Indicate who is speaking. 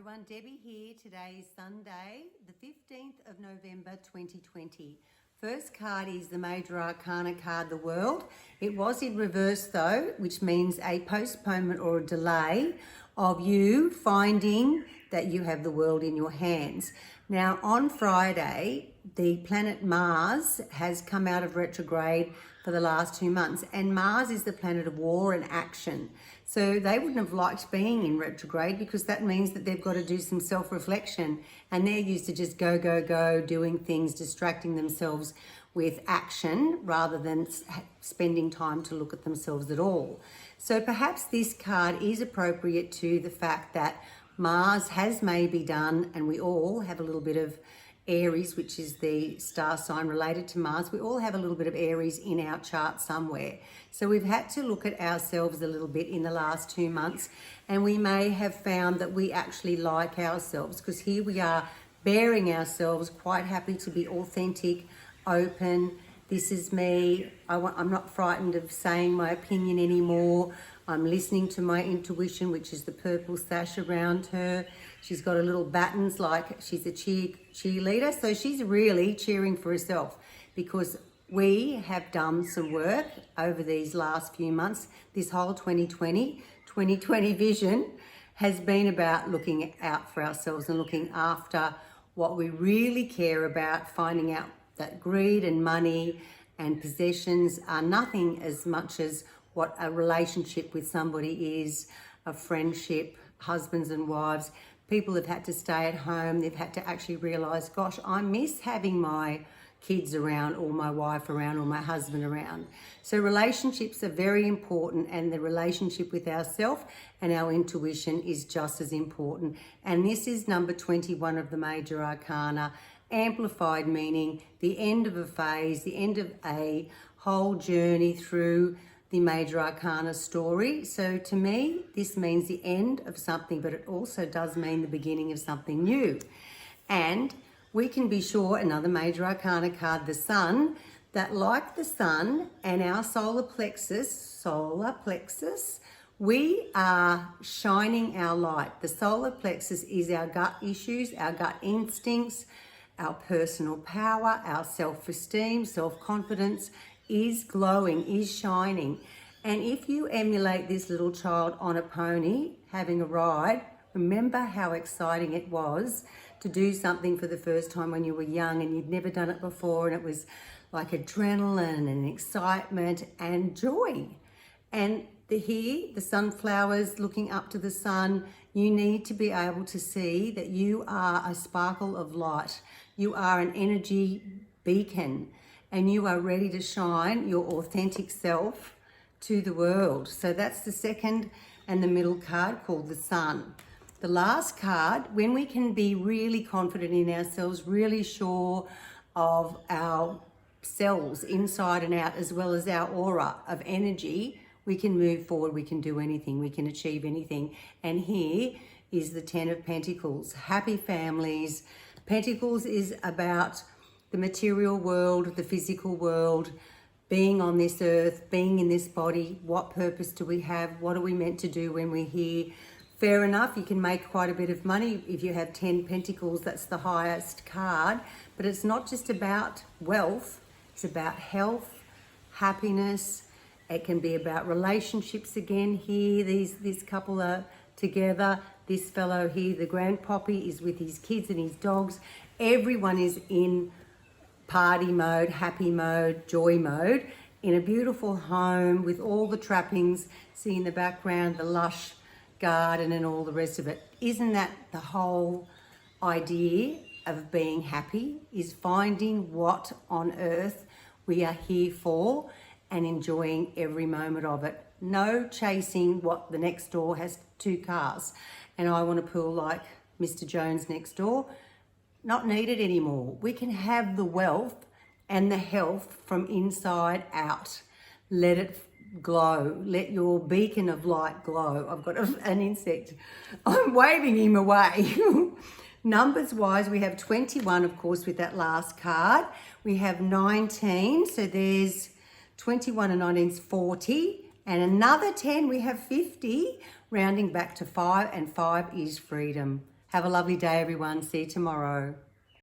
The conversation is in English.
Speaker 1: Everyone, Debbie here. Today is Sunday, the 15th of November 2020. First card is the Major Arcana card, the World. It was in reverse though, which means a postponement or a delay of you finding that you have the world in your hands. Now on Friday, the planet Mars has come out of retrograde for the last 2 months, and Mars is the planet of war and action. So they wouldn't have liked being in retrograde because that means that they've got to do some self-reflection, and they're used to just go, doing things, distracting themselves with action rather than spending time to look at themselves at all. So perhaps this card is appropriate to the fact that Mars has maybe done, and we all have a little bit of Aries, which is the star sign related to Mars. We all have a little bit of Aries in our chart somewhere. So we've had to look at ourselves a little bit in the last 2 months, and we may have found that we actually like ourselves, because here we are bearing ourselves, quite happy to be authentic, open. This is me. I'm not frightened of saying my opinion anymore. I'm listening to my intuition, which is the purple sash around her. She's got a little battens like she's a cheerleader. So she's really cheering for herself, because we have done some work over these last few months. This whole 2020 vision has been about looking out for ourselves and looking after what we really care about, finding out that greed and money and possessions are nothing as much as what a relationship with somebody is, a friendship, husbands and wives. People have had to stay at home. They've had to actually realise, gosh, I miss having my kids around, or my wife around, or my husband around. So relationships are very important, and the relationship with ourselves and our intuition is just as important. And this is number 21 of the Major Arcana, amplified, meaning the end of a phase, the end of a whole journey through the Major Arcana story. So to me, this means the end of something, but it also does mean the beginning of something new. And we can be sure, another Major Arcana card, the Sun, that like the Sun and our solar plexus, we are shining our light. The solar plexus is our gut issues, our gut instincts, our personal power, our self-esteem, self-confidence is glowing, is shining. And if you emulate this little child on a pony having a ride, remember how exciting it was to do something for the first time when you were young and you'd never done it before, and it was like adrenaline and excitement and joy. And the sunflowers looking up to the sun, you need to be able to see that you are a sparkle of light. You are an energy beacon, and you are ready to shine your authentic self to the world. So that's the second and the middle card, called the Sun. The last card, when we can be really confident in ourselves, really sure of our selves inside and out, as well as our aura of energy, we can move forward, we can do anything, we can achieve anything. And here is the 10 of Pentacles, happy families. Pentacles is about the material world, the physical world, being on this earth, being in this body. What purpose do we have? What are we meant to do when we're here? Fair enough, you can make quite a bit of money if you have 10 Pentacles, that's the highest card. But it's not just about wealth, it's about health, happiness. It can be about relationships again here. This couple are together. This fellow here, the grandpappy, is with his kids and his dogs. Everyone is in party mode, happy mode, joy mode, in a beautiful home with all the trappings. See in the background, the lush garden and all the rest of it. Isn't that the whole idea of being happy? Is finding what on earth we are here for and enjoying every moment of it. No chasing what the next door has 2 cars and I want to pull like Mr. Jones next door. Not needed anymore. We can have the wealth and the health from inside out. Let it glow. Let your beacon of light glow. I've got an insect. I'm waving him away. Numbers wise, we have 21, of course, with that last card. We have 19, so there's 21 and 19 is 40. And another 10, we have 50, rounding back to 5, and 5 is freedom. Have a lovely day, everyone. See you tomorrow.